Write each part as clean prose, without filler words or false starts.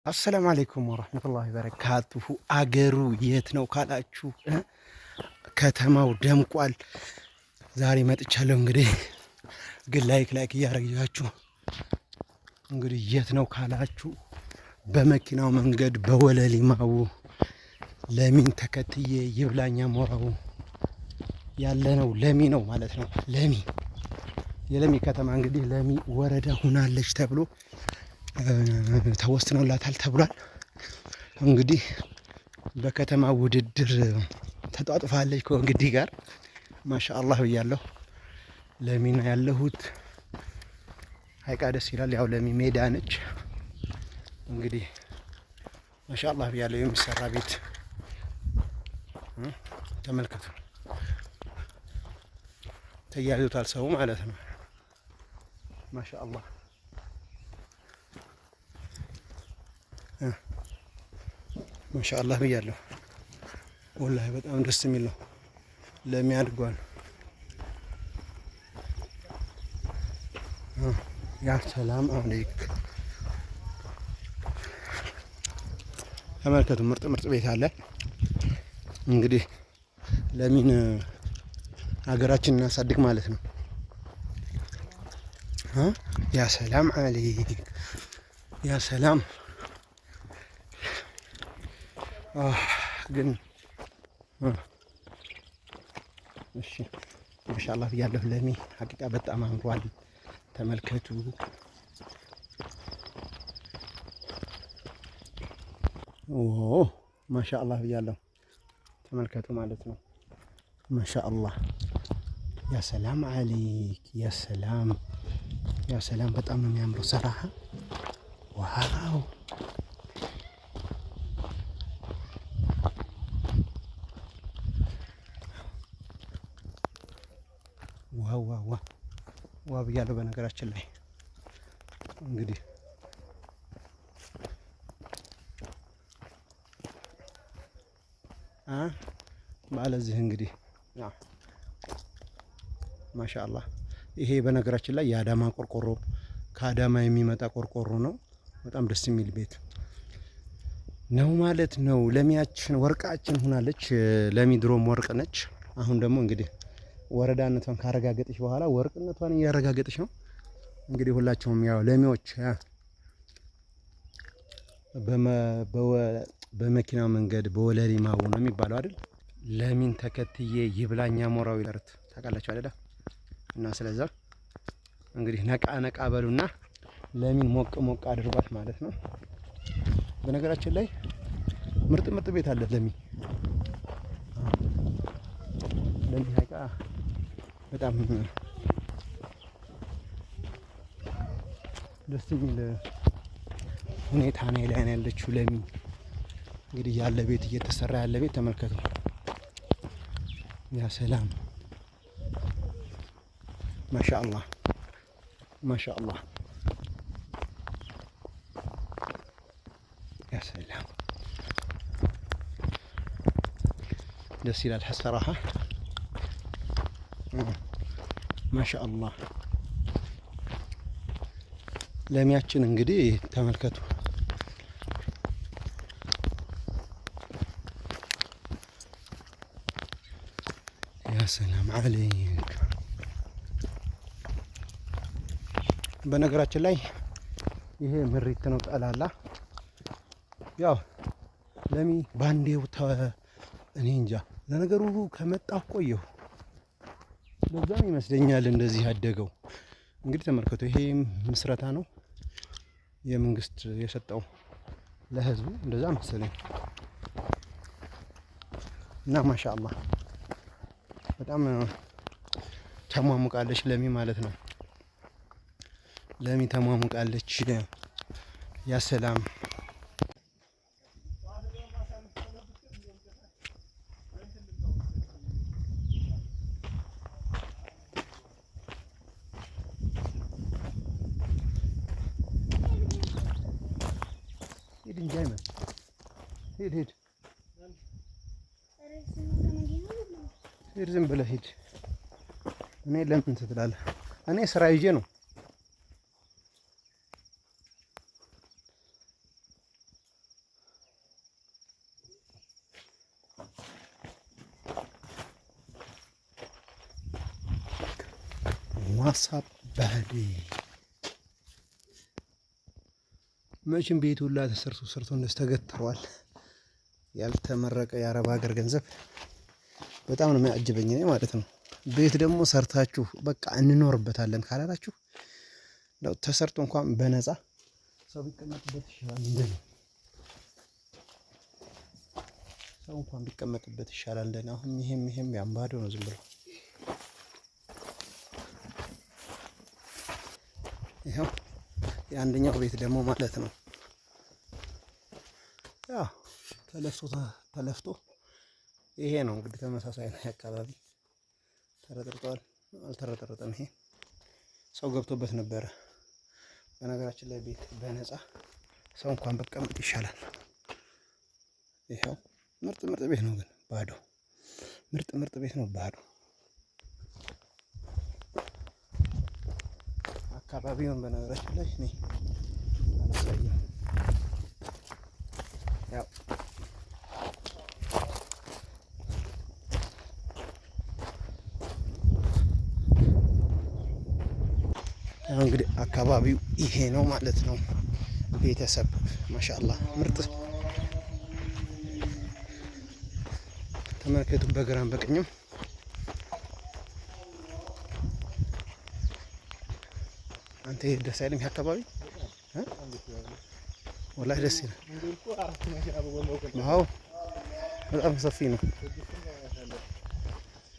አሰላሙ አለይኩም ወራህመቱላሂ ወበረካቱሁ። አገሩ የት ነው ካላችሁ ከተማው ደምቋል። ዛሬ መጥቻለሁ። እንግዲህ ግን ላይክ እያደረጋችሁ እንግዲህ የት ነው ካላችሁ በመኪናው መንገድ በወለሊማው ለሚን ተከትዬ ይብላኛ ሞራው ያለ ነው። ለሚ ነው ማለት ነው። ለሚ የለሚ ከተማ እንግዲህ ለሚ ወረዳ ሆናለች ተብሎ ተወስኖላታል ተብሏል። እንግዲህ በከተማ ውድድር ተጧጥፋለች ከእንግዲህ ጋር ማሻአላህ ብያለሁ። ለሚ ነው ያለሁት። ሀይቃ ደስ ይላል። ያው ለሚ ሜዳ ነች። እንግዲህ ማሻአላህ ብያለሁ። የሚሰራ ቤት ተመልከቱ። ተያይዞታል ሰው ማለት ነው። ማሻአላህ ማሻአላህ ብያለሁ። ወላሂ በጣም ደስ የሚል ነው። ለሚያድጓል ያ ሰላም አለይክ። ተመልከቱ፣ ምርጥ ቤት አለ። እንግዲህ ለሚን ሀገራችን እናሳድግ ማለት ነው። ያ ሰላም አለይክ፣ ያ ሰላም ግን እሺ ማሻአላህ ብያለሁ። ለሚ ሀቂቃ በጣም አምሯል። ተመልከቱ። ማሻአላህ ብያለሁ። ተመልከቱ ማለት ነው። ማሻአላህ ያ ሰላም አለይክ፣ ያ ሰላም፣ ያ ሰላም። በጣም ነው የሚያምረው ሰራሃ። ዋው ዋው ብያለሁ። በነገራችን ላይ እንግዲህ ባለዚህ እንግዲህ ማሻአላህ ይሄ በነገራችን ላይ የአዳማ ቆርቆሮ ከአዳማ የሚመጣ ቆርቆሮ ነው። በጣም ደስ የሚል ቤት ነው ማለት ነው። ለሚያችን ወርቃችን ሆናለች። ለሚ ድሮም ወርቅ ነች። አሁን ደግሞ እንግዲህ ወረዳነቷን ካረጋገጠች በኋላ ወርቅነቷን እያረጋገጠች ነው። እንግዲህ ሁላችሁም ያው ለሚዎች በመኪናው መንገድ በወለሊማው ነው የሚባለው አይደል? ለሚን ተከትዬ ይብላኛ ሞራው ይርት ታውቃላችሁ አይደል? እና ስለዛ እንግዲህ ነቃ በሉና ለሚን ሞቅ አድርጓት ማለት ነው። በነገራችን ላይ ምርጥ ቤት አለ ለሚ ሀይቃ በጣም ደስ የሚል ሁኔታ ነው ላይ ያለችው ለሚ። እንግዲህ ያለ ቤት እየተሰራ ያለ ቤት ተመልከቱ። ያ ሰላም ማሻአላህ ማሻአላህ ያ ሰላም ደስ ይላል ሐሰራሃ ማሻአላህ። ለሚያችን እንግዲህ ተመልከቱ። ያ ሰላም አለይክ። በነገራችን ላይ ይሄ ምሪት ነው ጠላላ። ያው ለሚ ባንዴው እኔ እንጃ። ለነገሩ ከመጣሁ ቆየሁ። ለዛም ይመስለኛል እንደዚህ ያደገው። እንግዲህ ተመልከቱ። ይሄ ምስረታ ነው የመንግስት የሰጠው ለህዝቡ፣ እንደዛ መሰለኝ። እና ማሻአላህ በጣም ተሟሙቃለች ለሚ ማለት ነው። ለሚ ተሟሙቃለች። ያ ሰላም ሂድ ዝም ብለህ ሂድ። እኔ ለምን ትላለህ? እኔ ስራ ይዤ ነው ዋትሳፕ ባዲ መቼም ቤት ሁላ ተሰርቶ እንደዚህ ተገትሯል። ያልተመረቀ የአረብ ሀገር ገንዘብ በጣም ነው የሚያጅበኝ እኔ ማለት ነው። ቤት ደግሞ ሰርታችሁ በቃ እንኖርበታለን ካላላችሁ ነው ተሰርቶ እንኳን በነፃ ሰው ቢቀመጥበት ይሻላል። እንደኔ ሰው እንኳን ቢቀመጥበት ይሻላል እንደኔ። አሁን ይሄም ያምባዶ ነው ዝም ብሎ ይሄው የአንደኛው ቤት ደግሞ ማለት ነው ያው ተለፍቶ ይሄ ነው እንግዲህ ተመሳሳይ ነው። አካባቢ ተረጥርጧል አልተረጠረጠም። ይሄ ሰው ገብቶበት ነበረ። በነገራችን ላይ ቤት በነፃ ሰው እንኳን በቀመጥ ይሻላል። ይሄው ምርጥ ቤት ነው፣ ግን ባዶ ምርጥ ቤት ነው ባዶ። አካባቢውን በነገራችን ላይ እኔ አላሳየም። ያው እንግዲህ አካባቢው ይሄ ነው ማለት ነው። ቤተሰብ ማሻአላህ ምርጥ ተመልከቱ። በግራም በቀኝም አንተ ደስ አይልም? አካባቢ ወላሂ ደስ ይላል። አዎ በጣም ሰፊ ነው።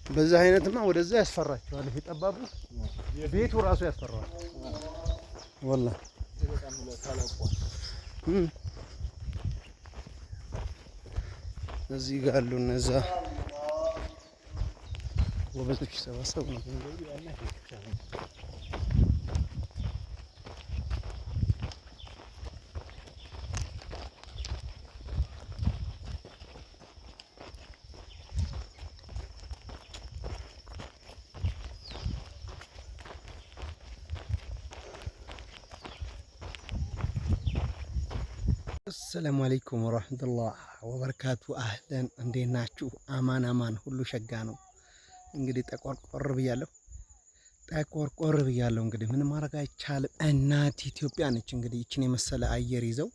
በዛ አይነትማ ወደዛ ያስፈራቸዋል። ይሄ ጠባቡ ቤቱ ራሱ ያስፈራዋል ወላሂ። እዚህ ጋር አሉ እነዛ ጎበዞች ሰባሰቡ ነው። አሰላሙ አለይኩም ወራህመቱላህ ወበረካቱ። አህለን እንዴት ናችሁ? አማን ሁሉ ሸጋ ነው። እንግዲህ ጠቆርቆር ብያለሁ። እንግዲህ ምን ማድረግ አይቻልም። እናት ኢትዮጵያ ነች። እንግዲህ ይችን የመሰለ አየር ይዘው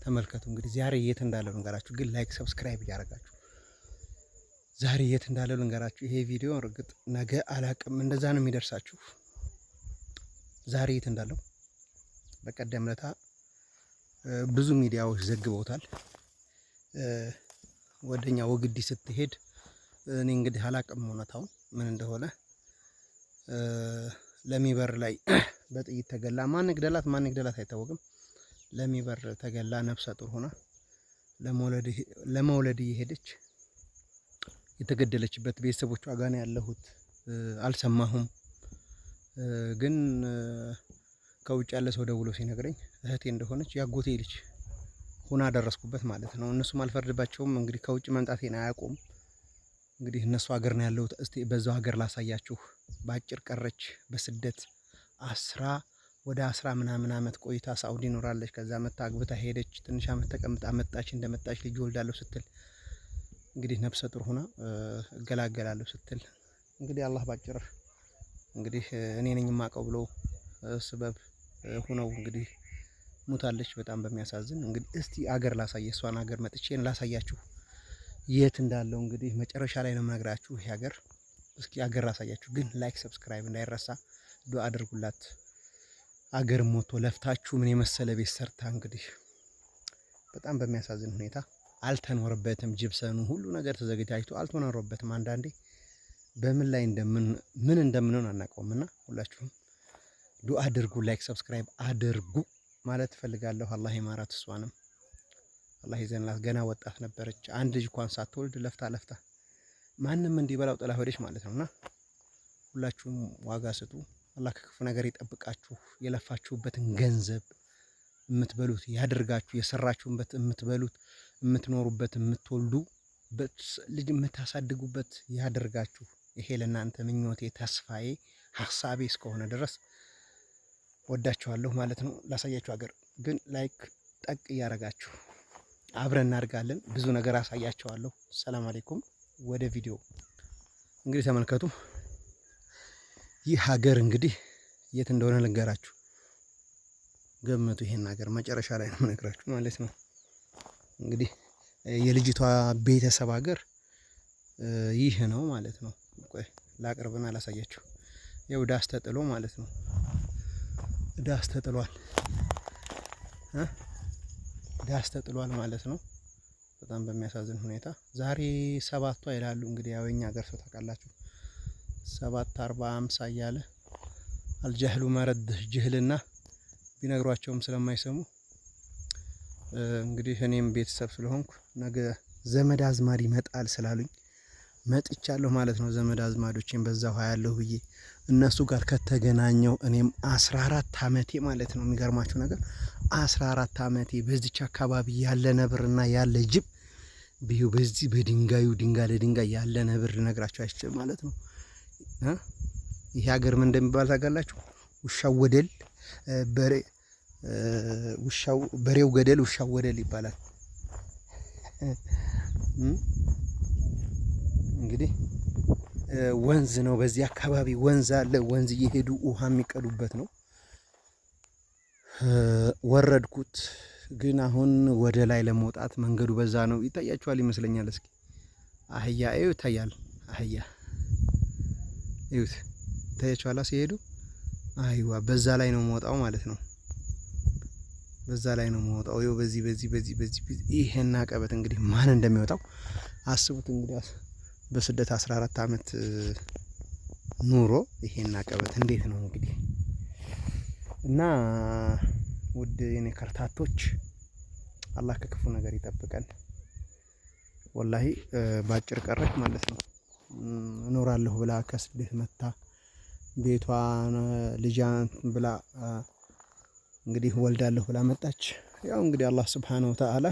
ተመልከቱ። እንግዲህ ዛሬ የት እንዳለው ልንገራችሁ፣ ግን ላይክ ሰብስክራይብ እያደረጋችሁ ዛሬ የት እንዳለው ልንገራችሁ። ይሄ ቪዲዮ እርግጥ ነገ አላቅም እንደዛ ነው የሚደርሳችሁ። ዛሬ የት እንዳለው በቀደም ለታ ብዙ ሚዲያዎች ዘግበውታል። ወደኛ ወግዲ ስትሄድ እኔ እንግዲህ አላቅም እውነታውን ምን እንደሆነ። ለሚበር ላይ በጥይት ተገላ ማን ግደላት አይታወቅም። ለሚበር ተገላ ነፍሰ ጡር ሆና ለመውለድ እየሄደች የተገደለችበት ቤተሰቦቿ ጋር ነው ያለሁት። አልሰማሁም፣ ግን ከውጭ ያለ ሰው ደውሎ ሲነግረኝ እህቴ እንደሆነች ያጎቴ ልጅ ሆና ደረስኩበት ማለት ነው። እነሱም አልፈርድባቸውም። እንግዲህ ከውጭ መምጣቴን አያውቁም። እንግዲህ እነሱ ሀገር ነው ያለሁት። እስቲ በዛው ሀገር ላሳያችሁ። በአጭር ቀረች በስደት ወደ 10 ምናምን አመት ቆይታ ሳኡዲ ኖራለች። ከዛ መታ አግብታ ሄደች። ትንሽ አመት ተቀምጣ መጣች። እንደመጣች ልጅ ወልዳለሁ ስትል እንግዲህ ነፍሰ ጡር ሆና እገላገላለሁ ስትል እንግዲህ አላህ ባጭር እንግዲህ እኔ ነኝ የማውቀው ብሎ ስበብ ሆነው እንግዲህ ሙታለች። በጣም በሚያሳዝን እንግዲህ እስቲ አገር ላሳየ እሷን አገር መጥቼን ላሳያችሁ የት እንዳለው እንግዲህ መጨረሻ ላይ ነው የምነግራችሁ። ይሄ ሀገር እስኪ አገር ላሳያችሁ። ግን ላይክ ሰብስክራይብ እንዳይረሳ ዱአ አድርጉላት። አገር ሞቶ ለፍታችሁ ምን የመሰለ ቤት ሰርታ እንግዲህ በጣም በሚያሳዝን ሁኔታ አልተኖረበትም። ጅብሰኑ ሁሉ ነገር ተዘጋጅቶ አልተኖረበትም። አንዳንዴ በምን ላይ ምን እንደምንሆን አናውቀውምና ሁላችሁም ዱአ አድርጉ፣ ላይክ ሰብስክራይብ አድርጉ ማለት እፈልጋለሁ። አላህ ይማራት፣ እሷንም አላህ ይዘንላት። ገና ወጣት ነበረች። አንድ ልጅ እንኳን ሳትወልድ ለፍታ ማንም እንዲበላው ጥላ ሄደች ማለት ነውና ሁላችሁም ዋጋ ስጡ። አላህ ከክፉ ነገር ይጠብቃችሁ። የለፋችሁበትን ገንዘብ የምትበሉት ያድርጋችሁ። የሰራችሁበት የምትበሉት፣ የምትኖሩበት፣ የምትወልዱበት ልጅ የምታሳድጉበት ያድርጋችሁ። ይሄ ለእናንተ ምኞቴ፣ ተስፋዬ፣ ሀሳቤ እስከሆነ ድረስ ወዳችኋለሁ ማለት ነው። ላሳያችሁ ሀገር ግን ላይክ ጠቅ እያደረጋችሁ አብረን እናድርጋለን። ብዙ ነገር አሳያችኋለሁ። ሰላም አለይኩም። ወደ ቪዲዮ እንግዲህ ተመልከቱ። ይህ ሀገር እንግዲህ የት እንደሆነ ልንገራችሁ፣ ገመቱ። ይሄን ሀገር መጨረሻ ላይ ነው የምነግራችሁ ማለት ነው። እንግዲህ የልጅቷ ቤተሰብ ሀገር ይህ ነው ማለት ነው። ቆይ ላቅርብና ላሳያችሁ። ይኸው ዳስ ተጥሎ ማለት ነው። ዳስ ተጥሏል፣ ዳስ ተጥሏል ማለት ነው። በጣም በሚያሳዝን ሁኔታ ዛሬ 7ቷ ይላሉ እንግዲህ ያው የኛ ሀገር ሰው ታውቃላችሁ 7 40 50 እያለ አልጀህሉ መረድ ጅህልና ቢነግሯቸውም ስለማይሰሙ እንግዲህ እኔም ቤተሰብ ስለሆንኩ ነገ ዘመድ አዝማድ ይመጣል ስላሉኝ መጥቻለሁ ማለት ነው። ዘመድ አዝማዶቼን በዛው ያለሁ ብዬ እነሱ ጋር ከተገናኘው እኔም 14 አመቴ ማለት ነው። የሚገርማችሁ ነገር 14 አመቴ በዚች አካባቢ ያለ ነብርና ያለ ጅብ ቢዩ በዚህ በድንጋዩ ድንጋይ ለድንጋይ ያለ ነብር ነግራችሁ አይችልም ማለት ነው። ይሄ ሀገር ምን እንደሚባል ታውቃላችሁ? ውሻው ወደል በሬው ገደል ውሻው ወደል ይባላል። እንግዲህ ወንዝ ነው፣ በዚህ አካባቢ ወንዝ አለ። ወንዝ እየሄዱ ውሃ የሚቀዱበት ነው። ወረድኩት ግን አሁን ወደ ላይ ለመውጣት መንገዱ በዛ ነው። ይታያችኋል ይመስለኛል። እስኪ አህያ እዩ፣ ይታያል። አህያ እዩት፣ ይታያችኋል ሲሄዱ። አይዋ በዛ ላይ ነው መውጣው ማለት ነው። በዛ ላይ ነው መውጣው። ይኸው በዚህ ይሄን አቀበት እንግዲህ ማን እንደሚወጣው አስቡት። እንግዲህ በስደት 14 አመት ኑሮ ይሄን አቀበት እንዴት ነው እንግዲህ። እና ውድ የኔ ከርታቶች አላህ ከክፉ ነገር ይጠብቀን። ወላሂ ባጭር ቀረች ማለት ነው። እኖራለሁ ብላ ከስደት መታ ቤቷን ልጇን ብላ እንግዲህ ወልዳለሁ ብላ መጣች። ያው እንግዲህ አላህ ሱብሓነሁ ወተዓላ